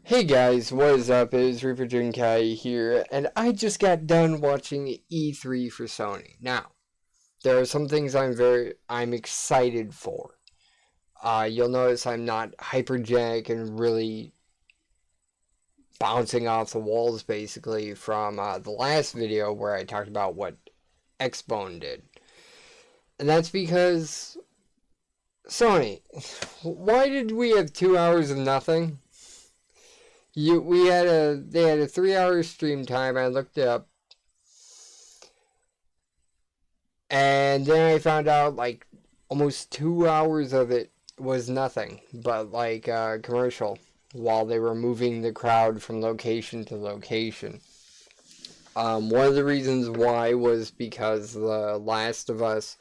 Hey guys, what is up? It's Reaper Jinkai here, and I just got done watching E3 for Sony. Now, there are some things I'm excited for. You'll notice I'm not hypergenic and really bouncing off the walls basically from the last video where I talked about what Xbone did. And that's because Sony, why did we have 2 hours of nothing? They had a 3 hour stream time. I looked it up, and then I found out like almost 2 hours of it was nothing but like commercial while they were moving the crowd from location to location. One of the reasons why was because The Last of Us,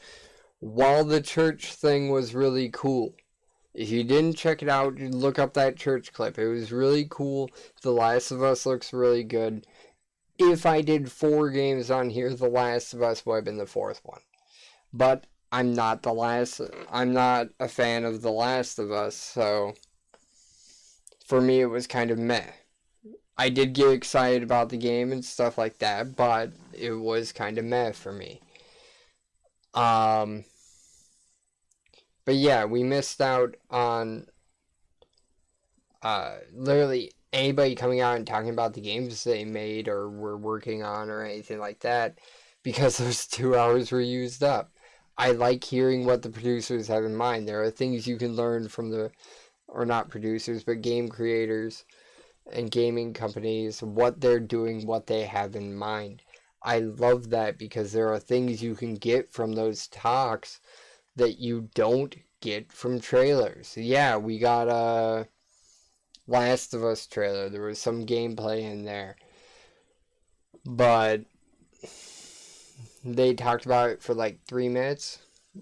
while the church thing was really cool. If you didn't check it out, look up that church clip. It was really cool. The Last of Us looks really good. If I did 4 games on here, The Last of Us would have been the 4th one. But I'm not a fan of The Last of Us, so for me it was kind of meh. I did get excited about the game and stuff like that, but it was kind of meh for me. But yeah, we missed out on literally anybody coming out and talking about the games they made or were working on or anything like that because those 2 hours were used up. I like hearing what the producers have in mind. There are things you can learn from or not producers, but game creators and gaming companies, what they're doing, what they have in mind. I love that because there are things you can get from those talks that you don't get from trailers. Yeah, we got a Last of Us trailer. There was some gameplay in there. But they talked about it for like 3 minutes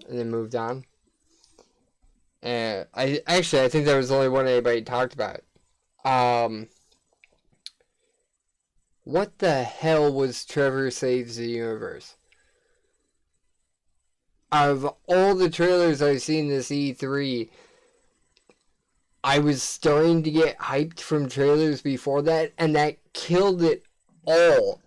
and then moved on. And I think that was the only one anybody talked about. What the hell was Trevor Saves the Universe? Out of all the trailers I've seen this E3, I was starting to get hyped from trailers before that, and that killed it all.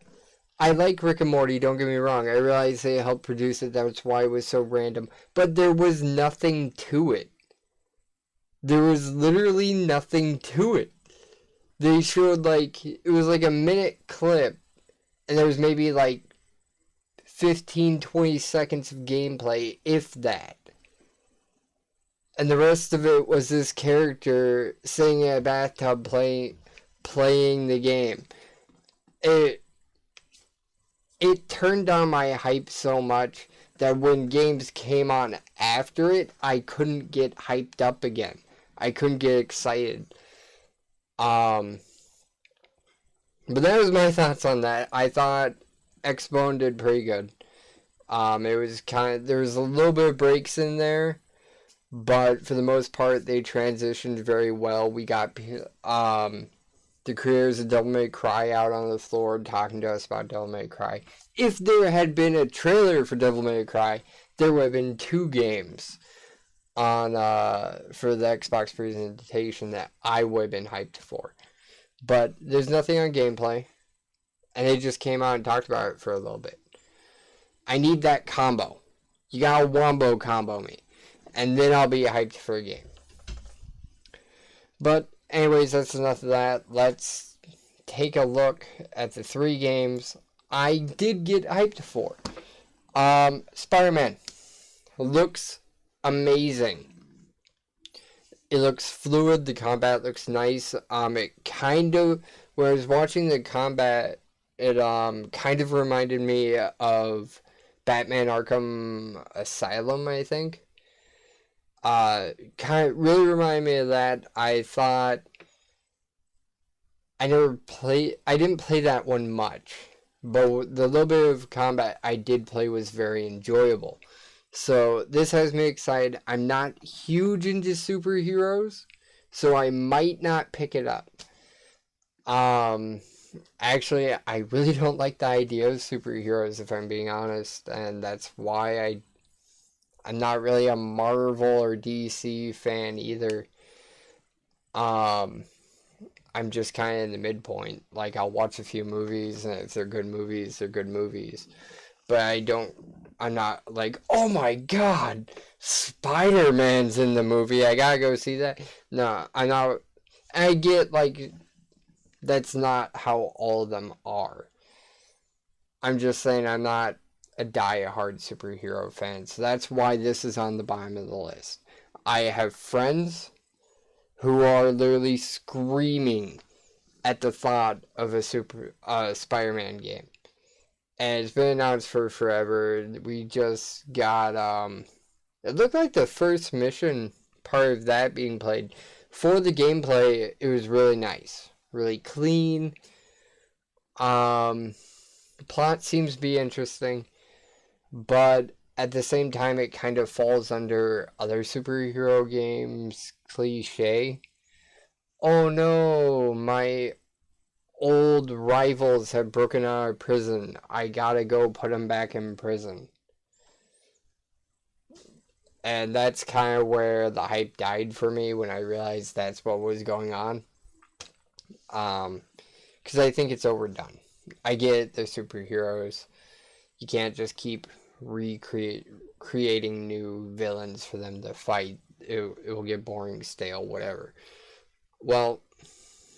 I like Rick and Morty, don't get me wrong. I realize they helped produce it, that's why it was so random. But there was nothing to it. There was literally nothing to it. They showed it was like a minute clip, and there was maybe like 15-20 seconds of gameplay, if that. And the rest of it was this character sitting in a bathtub playing the game. It turned down my hype so much that when games came on after it, I couldn't get hyped up again. I couldn't get excited. But that was my thoughts on that. I thought Xbone did pretty good. It was there was a little bit of breaks in there, but for the most part, they transitioned very well. We got the creators of Devil May Cry out on the floor talking to us about Devil May Cry. If there had been a trailer for Devil May Cry, there would have been 2 games on for the Xbox presentation that I would have been hyped for. But there's nothing on gameplay, and they just came out and talked about it for a little bit. I need that combo. You gotta wombo combo me, and then I'll be hyped for a game. But anyways, that's enough of that. Let's take a look at the 3 games I did get hyped for. Spider-Man looks amazing. It looks fluid. The combat looks nice. It kind of, when I was watching the combat, it kind of reminded me of Batman Arkham Asylum, I think. Kind of really reminded me of that. I thought I didn't play that one much, but the little bit of combat I did play was very enjoyable. So this has me excited. I'm not huge into superheroes, so I might not pick it up. Actually, I really don't like the idea of superheroes, if I'm being honest, and that's why I'm not really a Marvel or DC fan either. I'm just kind of in the midpoint. Like, I'll watch a few movies, and if they're good movies, they're good movies. But I'm not like, oh my god, Spider-Man's in the movie, I gotta go see that. No, I'm not. I get, like, that's not how all of them are. I'm just saying I'm not a die-hard superhero fan, so that's why this is on the bottom of the list. I have friends who are literally screaming at the thought of a Spider-Man game. And it's been announced for forever. We just got, it looked like the first mission part of that being played. For the gameplay, it was really nice. Really clean. The plot seems to be interesting. But at the same time, it kind of falls under other superhero games cliche. Oh no, my old rivals have broken out of prison. I gotta go put them back in prison. And that's kind of where the hype died for me when I realized that's what was going on. Because I think it's overdone. I get the superheroes. You can't just keep creating new villains for them to fight. It will get boring, stale, whatever. Well,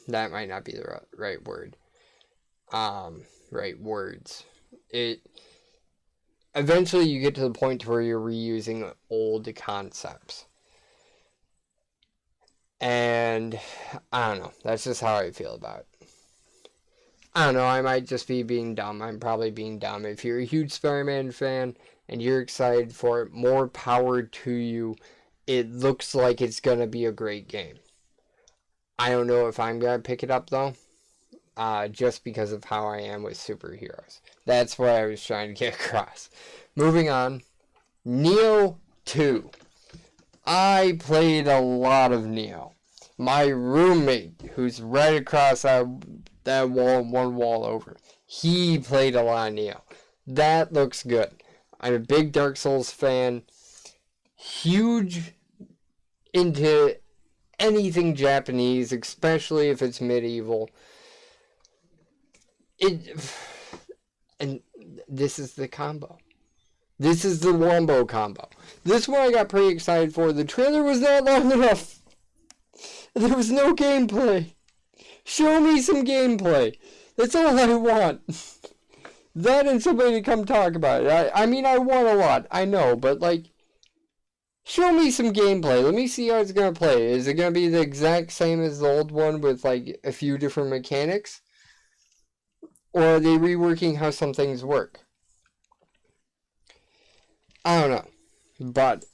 that might not be the right word. Right words. Eventually you get to the point where you're reusing old concepts. And I don't know. That's just how I feel about it. I don't know, I might just be being dumb. I'm probably being dumb. If you're a huge Spider-Man fan and you're excited for it, more power to you. It looks like it's going to be a great game. I don't know if I'm going to pick it up, though. Just because of how I am with superheroes. That's what I was trying to get across. Moving on. Neo 2. I played a lot of Neo. My roommate, who's right across that wall, one wall over, he played a lot of Neo. That looks good. I'm a big Dark Souls fan. Huge into anything Japanese, especially if it's medieval. And this is the combo. This is the Wombo combo. This one I got pretty excited for. The trailer was not long enough. There was no gameplay. Show me some gameplay. That's all I want. That and somebody to come talk about it. I mean, I want a lot. I know, but like, show me some gameplay. Let me see how it's going to play. Is it going to be the exact same as the old one with like a few different mechanics? Or are they reworking how some things work? I don't know. But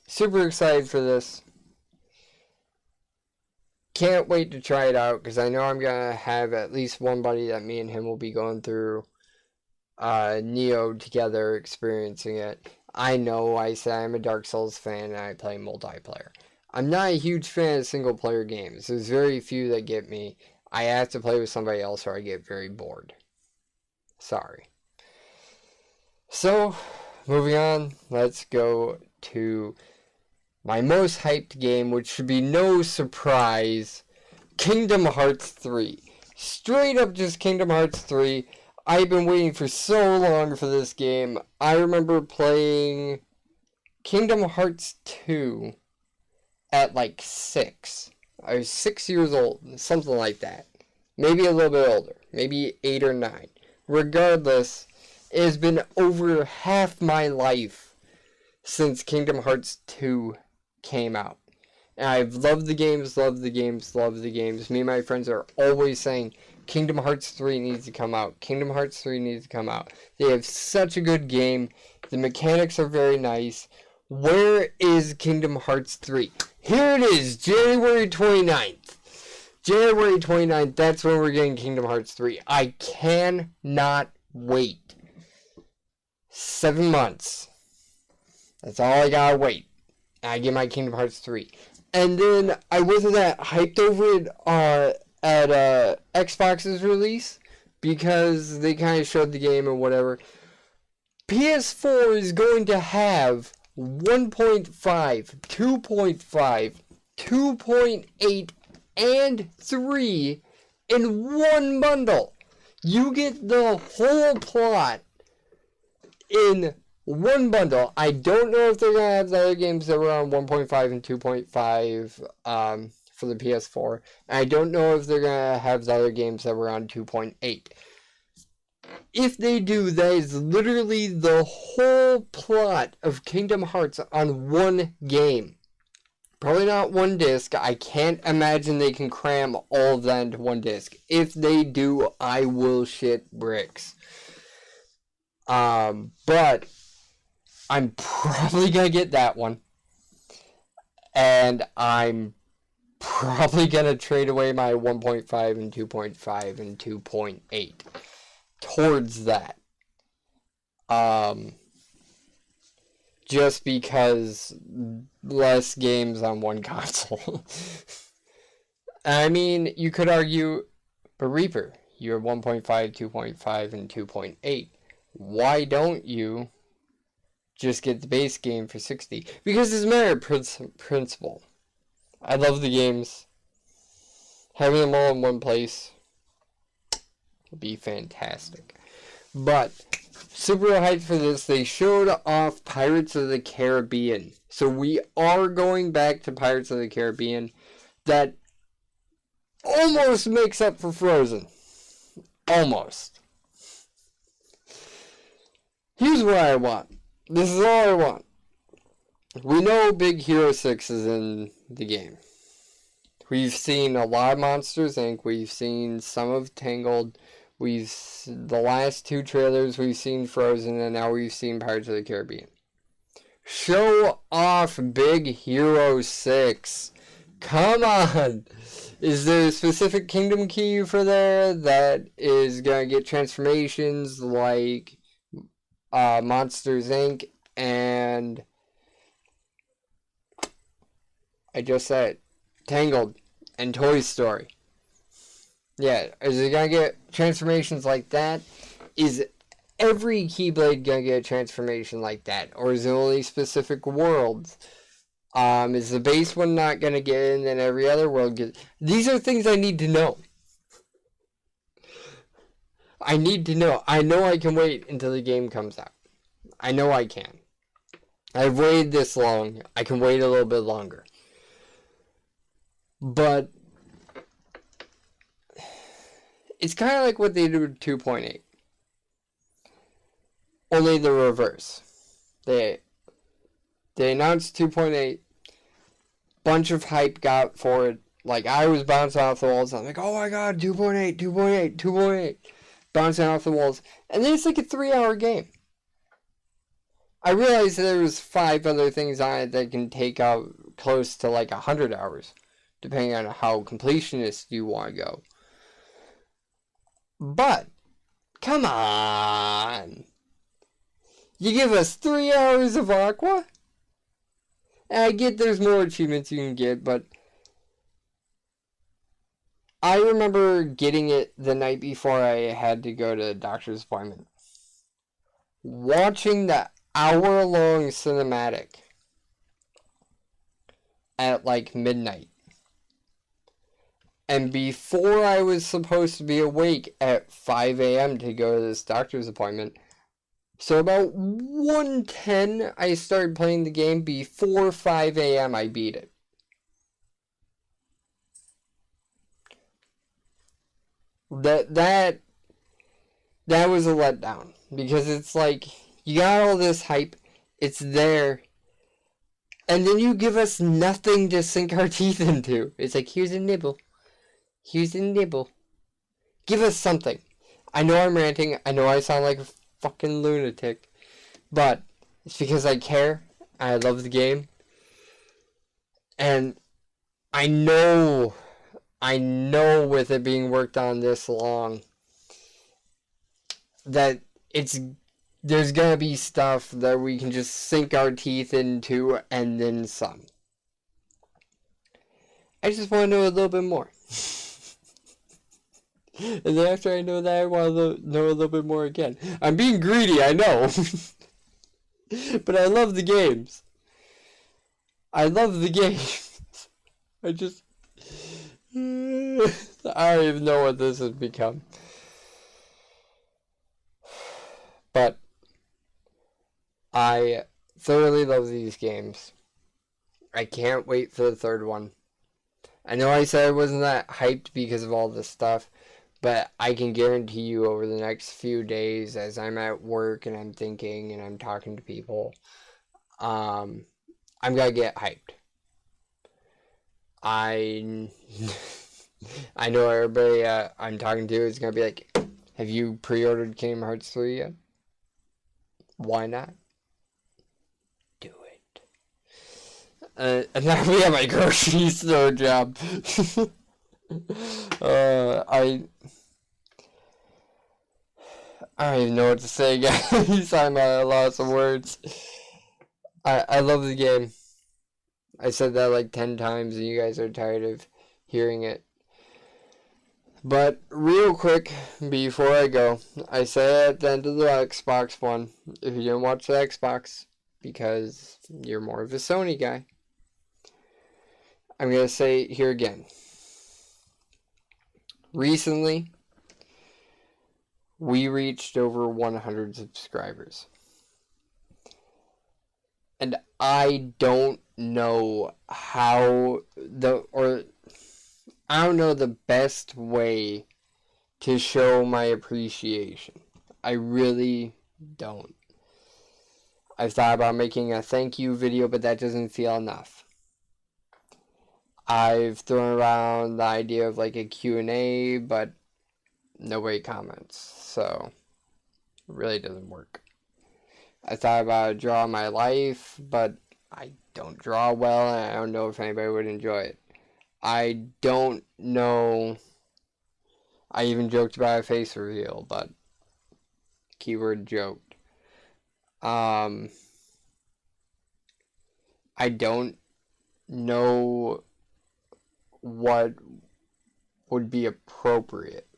super excited for this. Can't wait to try it out because I know I'm going to have at least one buddy that me and him will be going through Neo together, experiencing it. I know I say I'm a Dark Souls fan and I play multiplayer. I'm not a huge fan of single player games. There's very few that get me. I have to play with somebody else or I get very bored. Sorry. So, moving on, let's go to my most hyped game, which should be no surprise, Kingdom Hearts 3. Straight up just Kingdom Hearts 3. I've been waiting for so long for this game. I remember playing Kingdom Hearts 2 at like 6. I was 6 years old, something like that. Maybe a little bit older. Maybe 8 or 9. Regardless, it has been over half my life since Kingdom Hearts 2 came out. And I've loved the games, loved the games, loved the games. Me and my friends are always saying, Kingdom Hearts 3 needs to come out. Kingdom Hearts 3 needs to come out. They have such a good game. The mechanics are very nice. Where is Kingdom Hearts 3? Here it is, January 29th. January 29th, that's when we're getting Kingdom Hearts 3. I cannot wait. 7 months. That's all I gotta wait. I get my Kingdom Hearts 3. And then I wasn't that hyped over it at Xbox's release because they kind of showed the game and whatever. PS4 is going to have 1.5, 2.5, 2.8 and 3 in one bundle. You get the whole plot in one bundle. I don't know if they're going to have the other games that were on 1.5 and 2.5 for the PS4. And I don't know if they're going to have the other games that were on 2.8. If they do, that is literally the whole plot of Kingdom Hearts on one game. Probably not one disc. I can't imagine they can cram all of that into one disc. If they do, I will shit bricks. But I'm probably gonna get that one. And I'm probably gonna trade away my 1.5 and 2.5 and 2.8 towards that. Just because less games on one console. I mean, you could argue, but Reaper, you're 1.5, 2.5, and 2.8. Why don't you just get the base game for $60? Because it's a matter of principle. I love the games. Having them all in one place would be fantastic. But super hyped for this. They showed off Pirates of the Caribbean. So we are going back to Pirates of the Caribbean. That almost makes up for Frozen. Almost. Here's what I want. This is all I want. We know Big Hero 6 is in the game. We've seen a lot of Monsters, Inc. We've seen some of Tangled. The last 2 trailers, we've seen Frozen, and now we've seen Pirates of the Caribbean. Show off Big Hero 6. Come on! Is there a specific kingdom key for there that is going to get transformations like Monsters, Inc. and I just said Tangled and Toy Story? Yeah, is it going to get transformations like that? Is every Keyblade going to get a transformation like that? Or is it only specific worlds? Is the base one not going to get it and then every other world gets... These are things I need to know. I need to know. I know I can wait until the game comes out. I know I can. I've waited this long. I can wait a little bit longer. But it's kind of like what they did with 2.8. Only the reverse. They announced 2.8. Bunch of hype got for it. Like, I was bouncing off the walls. I'm like, oh my god, 2.8, 2.8, 2.8. Bouncing off the walls. And then it's like a 3-hour game. I realized there was 5 other things on it that can take out close to like 100 hours. Depending on how completionist you want to go. But, come on. You give us 3 hours of Aqua? And I get there's more achievements you can get, but I remember getting it the night before I had to go to the doctor's appointment. Watching the hour-long cinematic at like midnight. And before I was supposed to be awake at 5 a.m. to go to this doctor's appointment, so about 1:10 I started playing the game. Before 5 a.m. I beat it. That was a letdown. Because it's like, you got all this hype, it's there, and then you give us nothing to sink our teeth into. It's like, here's a nibble. Here's a nibble. Give us something. I know I'm ranting. I know I sound like a fucking lunatic. But it's because I care. I love the game. And I know with it being worked on this long that there's gonna be stuff that we can just sink our teeth into and then some. I just want to know a little bit more. And then after I know that, I want to know a little bit more again. I'm being greedy, I know. But I love the games. I love the games. I don't even know what this has become. But I thoroughly love these games. I can't wait for the third one. I know I said I wasn't that hyped because of all this stuff, but I can guarantee you over the next few days as I'm at work and I'm thinking and I'm talking to people, I'm going to get hyped. I know everybody I'm talking to is going to be like, have you pre-ordered Kingdom Hearts 3 yet? Why not? Do it. And now we have my grocery store job. I don't even know what to say, guys. I'm at a loss of words. I love the game. I said that like 10 times and you guys are tired of hearing it. But real quick, before I go, I said at the end of the Xbox One, if you didn't watch the Xbox, because you're more of a Sony guy, I'm going to say it here again. Recently, we reached over 100 subscribers. And I don't know how I don't know the best way to show my appreciation. I really don't. I've thought about making a thank you video, but that doesn't feel enough. I've thrown around the idea of like a Q&A, but nobody comments, so it really doesn't work. I thought about drawing my life, but I don't draw well, and I don't know if anybody would enjoy it. I don't know. I even joked about a face reveal, but keyword joked. I don't know what would be appropriate.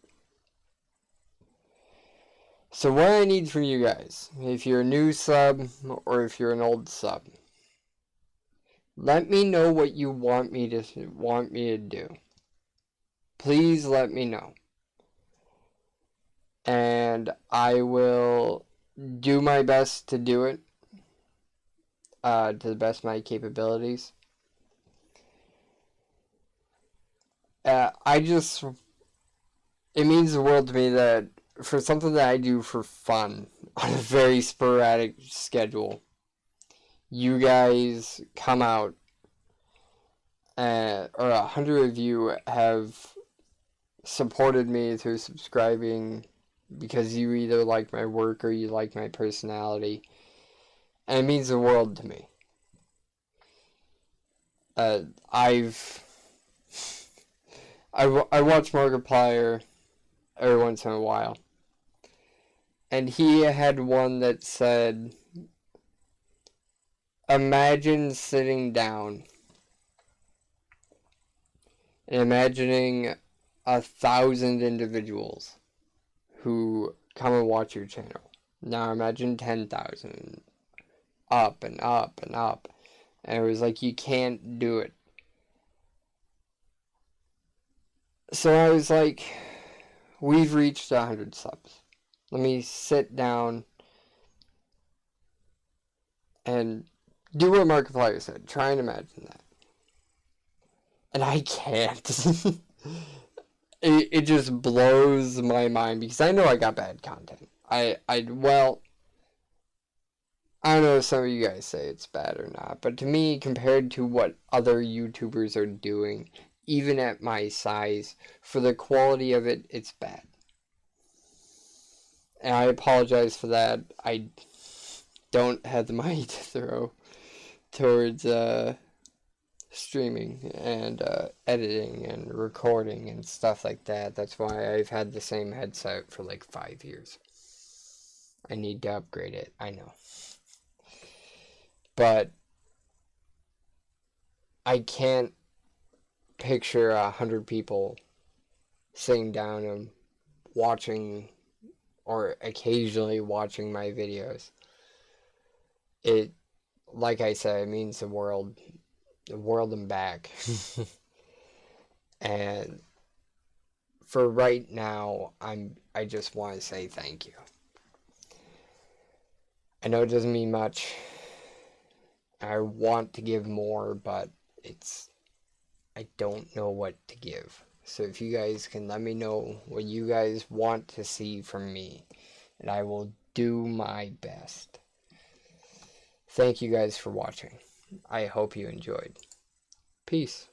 So what I need from you guys, if you're a new sub or if you're an old sub, let me know what you want me to do. Please let me know. And I will do my best to do it to the best of my capabilities. It means the world to me that for something that I do for fun on a very sporadic schedule, you guys come out or 100 of you have supported me through subscribing because you either like my work or you like my personality, and it means the world to me. I watch Markiplier every once in a while, and he had one that said, imagine sitting down and imagining 1,000 individuals who come and watch your channel. Now imagine 10,000, up and up and up. And it was like, you can't do it. So I was like, we've reached 100 subs. Let me sit down and do what Markiplier said. Try and imagine that. And I can't. It just blows my mind because I know I got bad content. Well, I don't know if some of you guys say it's bad or not, but to me, compared to what other YouTubers are doing, even at my size, for the quality of it, it's bad. And I apologize for that. I don't have the money to throw towards streaming and editing and recording and stuff like that. That's why I've had the same headset for like 5 years. I need to upgrade it, I know. But I can't picture 100 people sitting down and watching or occasionally watching my videos. It, like I said, it means the world and back. And for right now, I just want to say thank you. I know it doesn't mean much. I want to give more, but I don't know what to give. So if you guys can let me know what you guys want to see from me, and I will do my best. Thank you guys for watching. I hope you enjoyed. Peace.